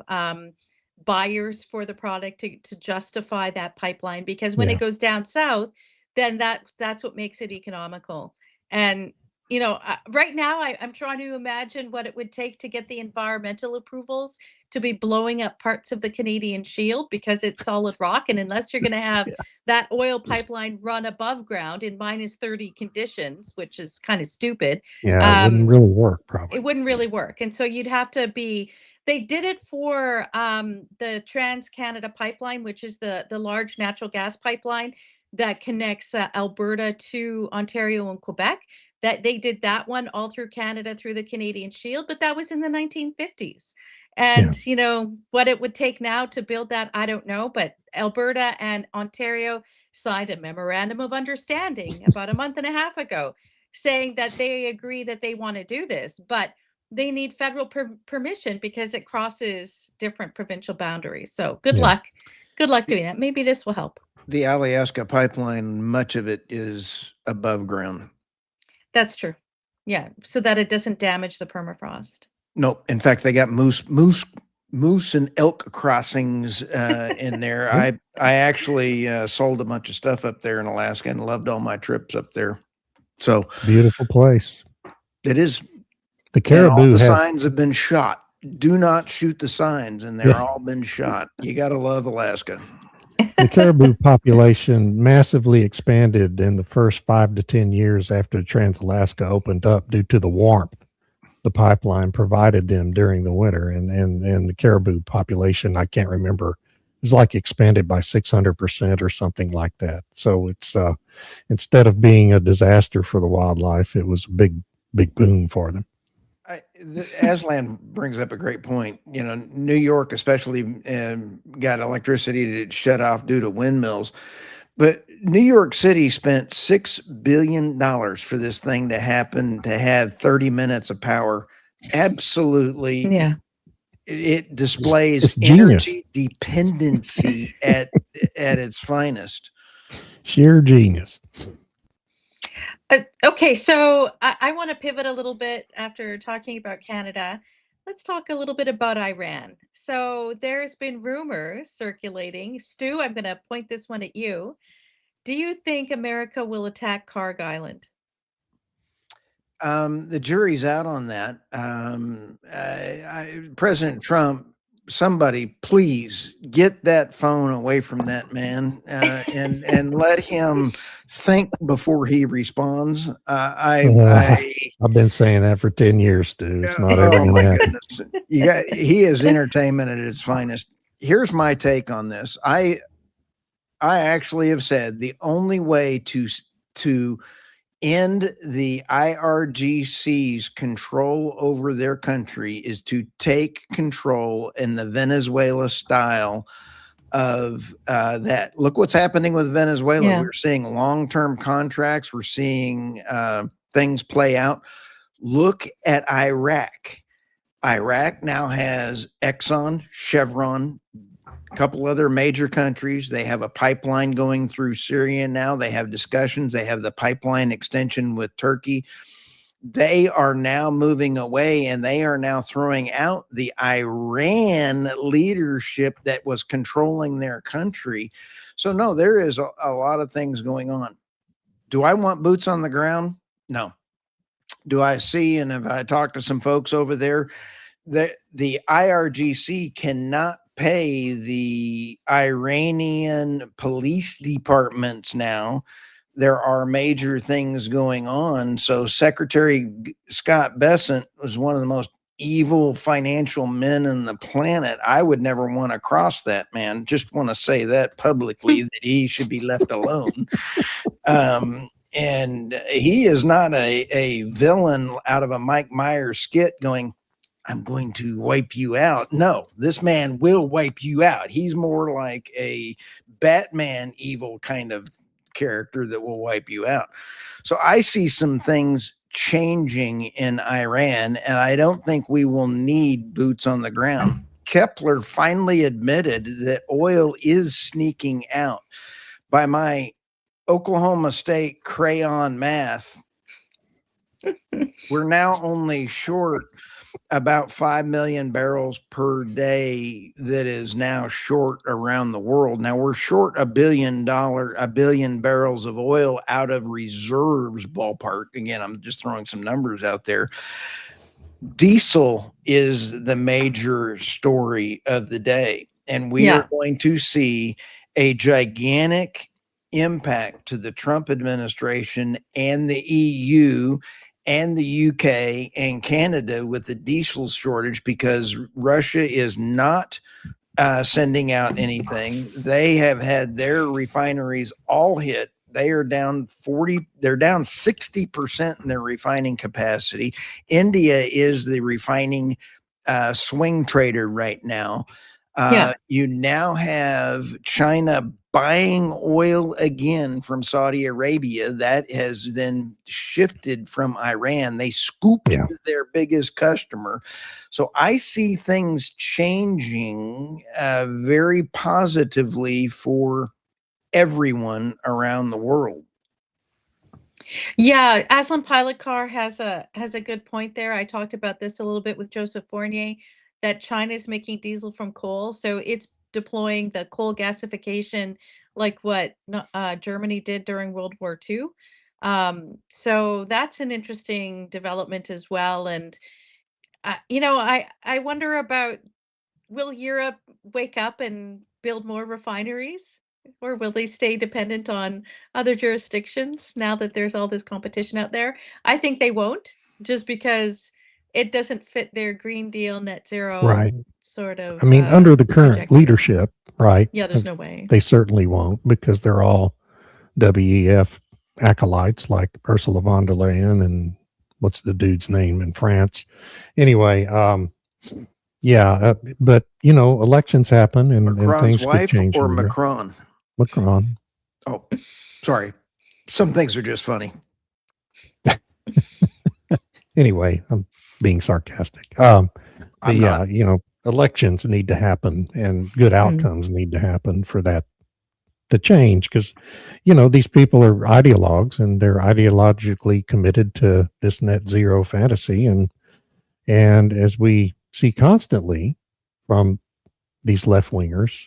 buyers for the product to justify that pipeline? Because when Yeah. it goes down south, then that's what makes it economical. And you know, right now I'm trying to imagine what it would take to get the environmental approvals to be blowing up parts of the Canadian Shield because it's solid rock. And unless you're going to have Yeah. that oil pipeline run above ground in -30 conditions, which is kind of stupid, Yeah. It wouldn't um, really work, probably. it wouldn't really work. And so you'd have to be, they did it for the Trans Canada pipeline, which is the large natural gas pipeline that connects Alberta to Ontario and Quebec. That they did that one all through Canada through the Canadian Shield, but that was in the 1950s. Yeah. And you know what it would take now to build that, I don't know. But Alberta and Ontario signed a memorandum of understanding about a month and a half ago, saying that they agree that they want to do this, but they need federal permission because it crosses different provincial boundaries. So good Yeah. luck. Good luck doing that. Maybe this will help. the Alaska pipeline, much of it is above ground. That's true. Yeah. So that it doesn't damage the permafrost. No, in fact, they got moose and elk crossings in there. Yeah. I actually sold a bunch of stuff up there in Alaska and loved all my trips up there. So Beautiful place. it is. The And all caribou the have, signs have been shot. Do not shoot the signs, and they're all been shot. You got to love Alaska. The caribou population massively expanded in the first 5 to 10 years after Trans-Alaska opened up due to the warmth the pipeline provided them during the winter. And the caribou population, I can't remember, is like expanded by 600% or something like that. So it's instead of being a disaster for the wildlife, it was a big boom for them. Aslan brings up a great point. You know, New York, especially, got electricity that shut off due to windmills. But New York City spent $6 billion for this thing to happen, to have 30 minutes of power. Absolutely, Yeah. it displays It's genius, energy dependency at its finest. sheer genius. Okay, so I want to pivot a little bit after talking about Canada. Let's talk a little bit about Iran. So there's been rumors circulating. Stu, I'm going to point this one at you. Do you think America will attack Karg Island? The jury's out on that. President Trump, somebody please get that phone away from that man, and let him think before he responds. Uh, I've been saying that for 10 years, Stu. It's not ever Oh going my to happen. goodness, he is entertainment at its finest. Here's my take on this. I actually have said the only way to end the IRGC's control over their country is to take control in the Venezuela style of that. Look what's happening with Venezuela. Yeah. We're seeing long-term contracts. We're seeing things play out. Look at Iraq. Iraq now has Exxon, Chevron, a couple other major countries. They have a pipeline going through Syria now. They have discussions. They have the pipeline extension with Turkey. They are now moving away, and they are now throwing out the Iran leadership that was controlling their country. So, no, there is a lot of things going on. Do I want boots on the ground? No. Do I see, and if I talk to some folks over there, the IRGC cannot pay the Iranian police departments now. There are major things going on. So Secretary Scott Bessent was one of the most evil financial men in the planet. I would never want to cross that man. Just want to say that publicly, that he should be left alone. And he is not a villain out of a Mike Myers skit going, I'm going to wipe you out. No, this man will wipe you out. He's more like a Batman evil kind of character that will wipe you out. So I see some things changing in Iran, and I don't think we will need boots on the ground. Kepler finally admitted that oil is sneaking out. By my Oklahoma State crayon math, we're now only short about 5 million barrels per day that is now short around the world. Now we're short a billion barrels of oil out of reserves ballpark. Again, I'm just throwing some numbers out there. Diesel is the major story of the day, and we are Yeah. going to see a gigantic impact to the Trump administration and the EU and the UK and Canada with the diesel shortage, because Russia is not sending out anything. They have had their refineries all hit. They are down 40, they're down 60% in their refining capacity. India is the refining swing trader right now. Yeah. You now have China buying oil again from Saudi Arabia. That has then shifted from Iran. They scooped Yeah. their biggest customer. So I see things changing very positively for everyone around the world. Yeah, Aslan Pilot Car has a good point there. I talked about this a little bit with Joseph Fournier, that China is making diesel from coal, so it's deploying the coal gasification like what Germany did during World War II. So that's an interesting development as well. And I wonder about, will Europe wake up and build more refineries? Or will they stay dependent on other jurisdictions now that there's all this competition out there? I think they won't, just because it doesn't fit their Green Deal net zero Right. sort I of mean, under the current trajectory. leadership, right? Yeah, there's no way. They certainly won't because they're all WEF acolytes like Ursula von der Leyen and what's the dude's name in France? Anyway, yeah, but elections happen and Macron's things could wife change or in Europe. Macron? Macron. Oh, sorry. Some things are just funny. Anyway, I'm being sarcastic. But I'm yeah, not. elections need to happen and good Mm. outcomes need to happen for that to change because, these people are ideologues and they're ideologically committed to this net zero fantasy. And as we see constantly from these left wingers,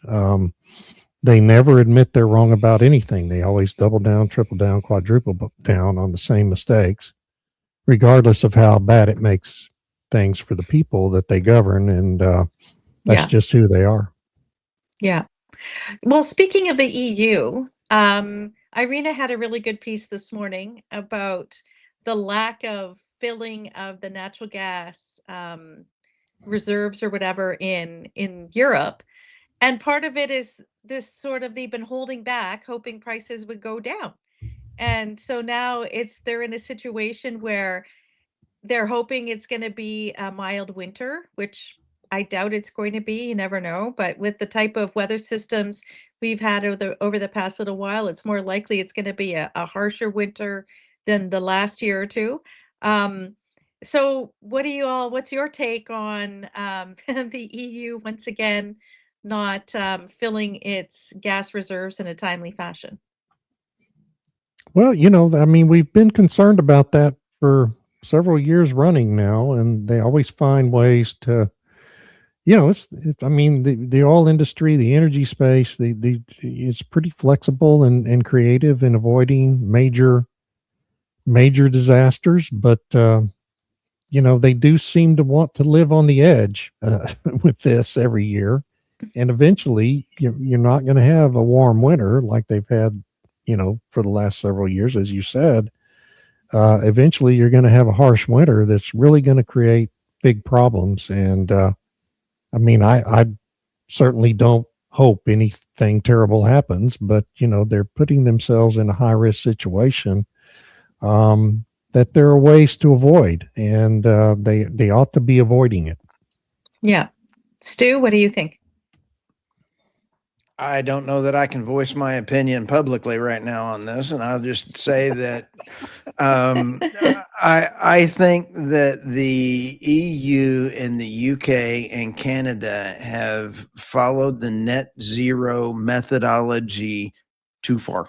they never admit they're wrong about anything. They always double down, triple down, quadruple down on the same mistakes, regardless of how bad it makes things for the people that they govern. And that's Yeah, just who they are. yeah. Well, speaking of the EU, Irina had a really good piece this morning about the lack of filling of the natural gas reserves or whatever in Europe. And part of it is this sort of they've been holding back, hoping prices would go down. And so now they're in a situation where they're hoping it's gonna be a mild winter, which I doubt it's going to be, you never know, but with the type of weather systems we've had over the past little while, it's more likely it's gonna be a harsher winter than the last year or 2. Um, so what's your take on, the EU once again not, filling its gas reserves in a timely fashion? Well, I mean, we've been concerned about that for several years running now, and they always find ways to, I mean, the oil industry, the energy space, it's pretty flexible and creative in avoiding major disasters, but they do seem to want to live on the edge with this every year, and eventually you're not going to have a warm winter like they've had, for the last several years, as you said. Eventually, you're going to have a harsh winter that's really going to create big problems, and I mean, I certainly don't hope anything terrible happens, but they're putting themselves in a high risk situation that there are ways to avoid, and they ought to be avoiding it. Yeah. Stu, what do you think? I don't know that I can voice my opinion publicly right now on this, and I'll just say that I think that the EU and the UK and Canada have followed the net zero methodology too far.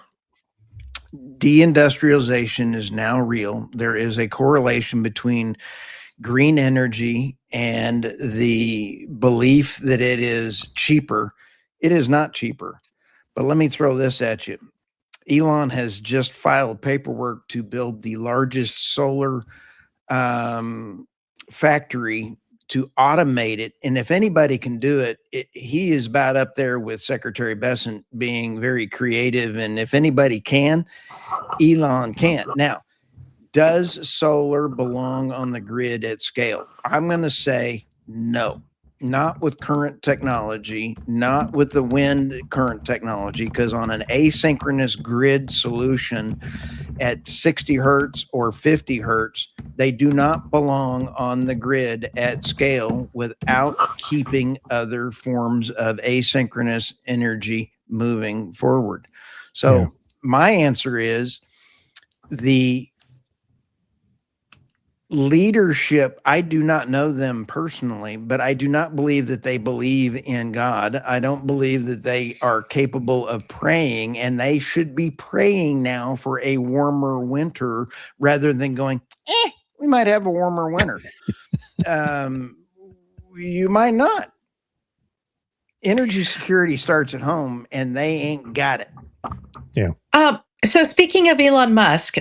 Deindustrialization is now real. There is a correlation between green energy and the belief that it is cheaper. It is not cheaper. But let me throw this at you. Elon has just filed paperwork to build the largest solar factory to automate it. And if anybody can do it, he is about up there with Secretary Bessent being very creative. And if anybody can, Elon can't. Now, does solar belong on the grid at scale? I'm going to say no, not with current technology, not with the wind current technology, because on an asynchronous grid solution at 60 hertz or 50 hertz, they do not belong on the grid at scale without keeping other forms of asynchronous energy moving forward. So Yeah. my answer is the leadership. I do not know them personally, but I do not believe that they believe in God. I don't believe that they are capable of praying, and they should be praying now for a warmer winter rather than going, we might have a warmer winter. You might not. Energy security starts at home, and they ain't got it. Yeah. So speaking of Elon Musk,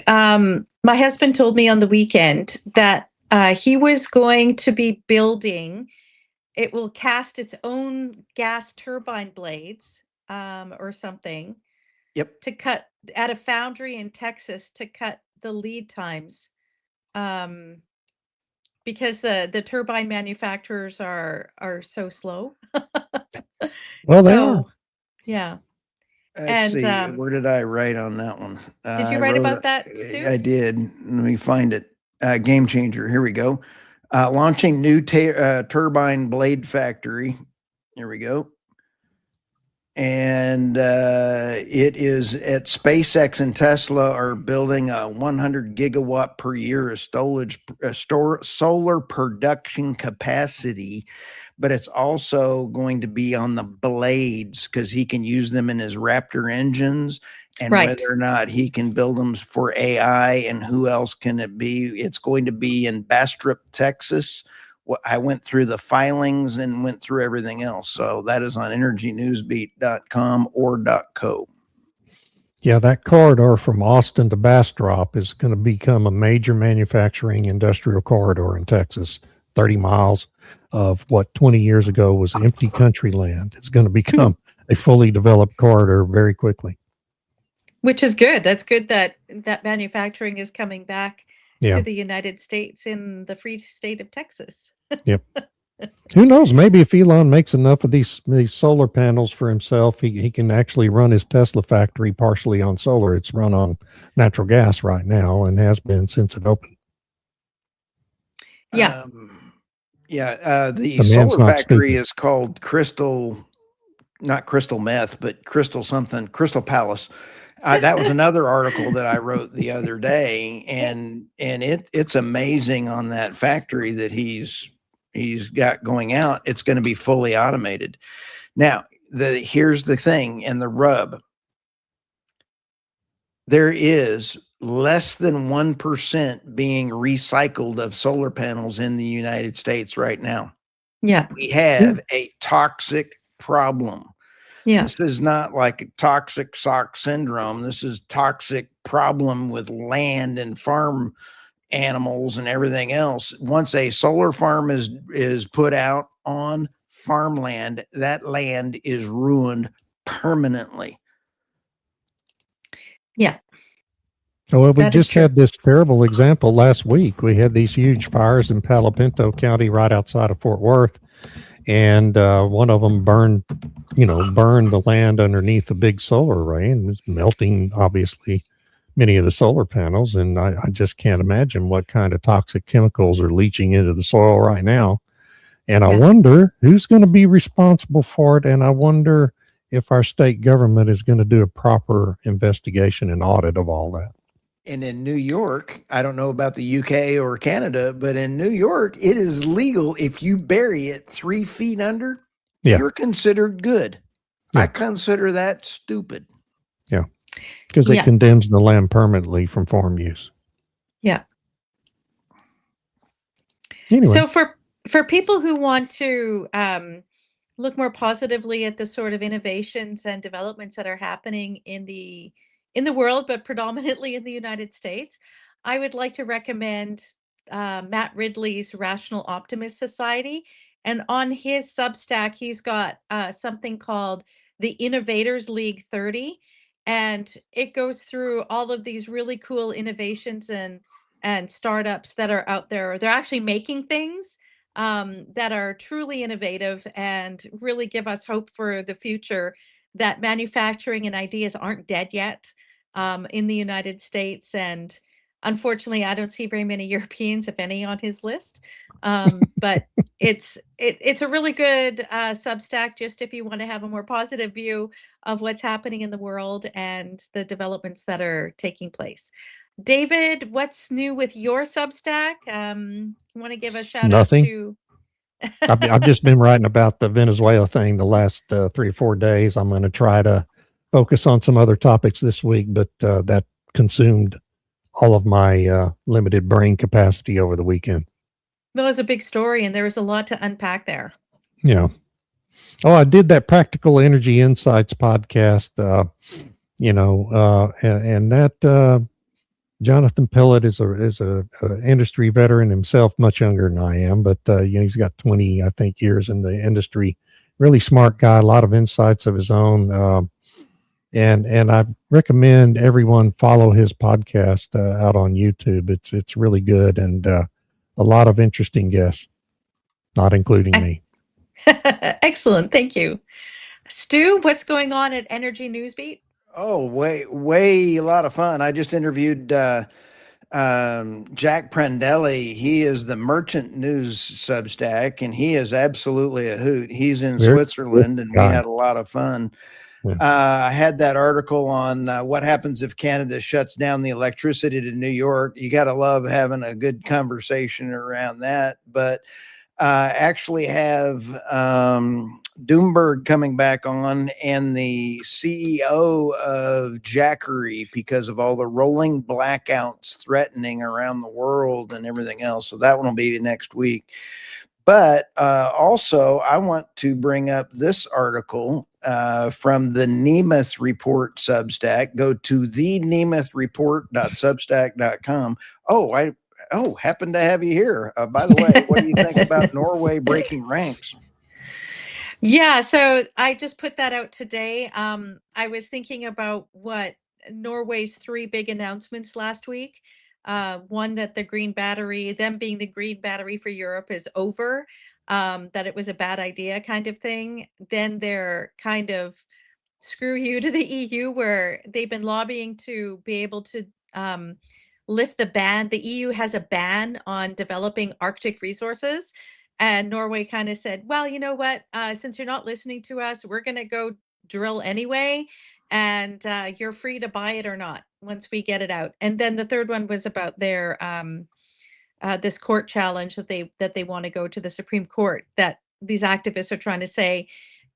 my husband told me on the weekend that he was going to be building, it will cast its own gas turbine blades or something Yep. to cut at a foundry in Texas to cut the lead times. Um, because the turbine manufacturers are so slow. Well, they are. So, yeah. Let's And, see. Where did I write on that one? did you I write wrote. about that, Stu? I did. Let me find it. Game changer. Here we go. Launching new turbine blade factory. Here we go. And it is at SpaceX and Tesla are building a 100 gigawatt per year of solar production capacity, but it's also going to be on the blades because he can use them in his Raptor engines. And Right. whether or not he can build them for AI and who else can it be? It's going to be in Bastrop, Texas. I went through the filings and went through everything else. So that is on energynewsbeat.com or .co. Yeah, that corridor from Austin to Bastrop is going to become a major manufacturing industrial corridor in Texas. 30 miles of what 20 years ago was empty country land. It's going to become a fully developed corridor very quickly. Which is good. That's good that manufacturing is coming back Yeah. to the United States in the free state of Texas. Yep. Who knows? Maybe if Elon makes enough of these solar panels for himself, he can actually run his Tesla factory partially on solar. It's run on natural gas right now and has been since it opened. Yeah. The man's solar not factory stupid. is called not Crystal Meth, but Crystal Palace. That was another article that I wrote the other day, and it's amazing on that factory that he's got going out. It's going to be fully automated. Now, here's the thing and the rub. There is less than 1% being recycled of solar panels in the United States right now. Yeah. We have a toxic problem. Yeah. This is not like a toxic sock syndrome. This is toxic problem with land and farm animals and everything else. Once a solar farm is put out on farmland, that land is ruined permanently. Yeah. Well, we That is just true. had this terrible example last week. We had these huge fires in Palo Pinto County, right outside of Fort Worth, and one of them burned the land underneath a big solar array and was melting, obviously, many of the solar panels. And I just can't imagine what kind of toxic chemicals are leaching into the soil right now. And I wonder who's going to be responsible for it. And I wonder if our state government is going to do a proper investigation and audit of all that. And in New York, I don't know about the UK or Canada, but in New York, it is legal if you bury it 3 feet under, you're considered good. Yeah. I consider that stupid. Yeah, because it condemns the land permanently from farm use. Yeah. Anyway. So for people who want to look more positively at the sort of innovations and developments that are happening in the world, but predominantly in the United States, I would like to recommend Matt Ridley's Rational Optimist Society. And on his Substack, he's got something called the Innovators League 30. And it goes through all of these really cool innovations and startups that are out there. They're actually making things that are truly innovative and really give us hope for the future, that manufacturing and ideas aren't dead yet in the United States. And unfortunately, I don't see very many Europeans, if any, on his list. But it's a really good Substack, just if you want to have a more positive view of what's happening in the world and the developments that are taking place. David, what's new with your Substack? You want to give a shout Nothing. out to? I've just been writing about the Venezuela thing the last 3 or 4 days. I'm going to try to focus on some other topics this week, but that consumed all of my limited brain capacity over the weekend. Well, it was a big story, and there was a lot to unpack there. Yeah. Oh, I did that Practical Energy Insights podcast, and that Jonathan Pillett is a industry veteran himself, much younger than I am, but he's got 20, I think, years in the industry, really smart guy, a lot of insights of his own. And I recommend everyone follow his podcast out on YouTube. It's really good, and a lot of interesting guests, not including me. Excellent. Thank you. Stu, what's going on at Energy Newsbeat? Oh, way a lot of fun. I just interviewed Jack Prandelli. He is the Merchant News Substack, and he is absolutely a hoot. He's in Switzerland, and we had a lot of fun. Yeah. I had that article on what happens if Canada shuts down the electricity to New York. You got to love having a good conversation around that. But actually have Doomberg coming back on, and the CEO of Jackery, because of all the rolling blackouts threatening around the world and everything else. So that one will be next week. But also, I want to bring up this article from the Nemeth Report Substack. Go to thenemethreport.substack.com. Happen to have you here. By the way, what do you think about Norway breaking ranks? Yeah, so I just put that out today. I was thinking about what Norway's 3 big announcements last week. One, that the green battery, them being the green battery for Europe, is over, that it was a bad idea kind of thing. Then they're kind of screw you to the EU, where they've been lobbying to be able to lift the ban. The EU has a ban on developing Arctic resources. And Norway kind of said, well, you know what? Since you're not listening to us, we're going to go drill anyway. And you're free to buy it or not once we get it out. And then the third one was about their this court challenge that they want to go to the Supreme Court, that these activists are trying to say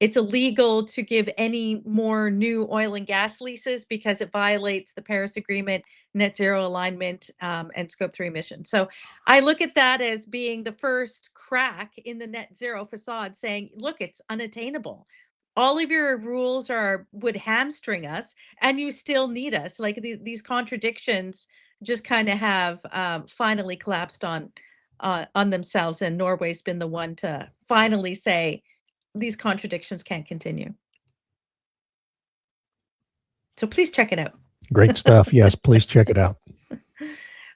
it's illegal to give any more new oil and gas leases because it violates the Paris Agreement, net zero alignment, and scope 3 emissions. So I look at that as being the first crack in the net zero facade, saying, look, it's unattainable. All of your rules would hamstring us, and you still need us. Like these contradictions just kind of have finally collapsed on themselves, and Norway's been the one to finally say these contradictions can't continue. So please check it out. Great stuff. Yes, please check it out.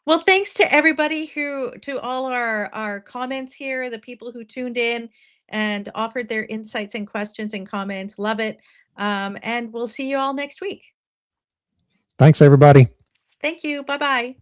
Well, thanks to everybody to all our comments here, the people who tuned in and offered their insights and questions and comments. Love it. And we'll see you all next week. Thanks, everybody. Thank you. Bye-bye.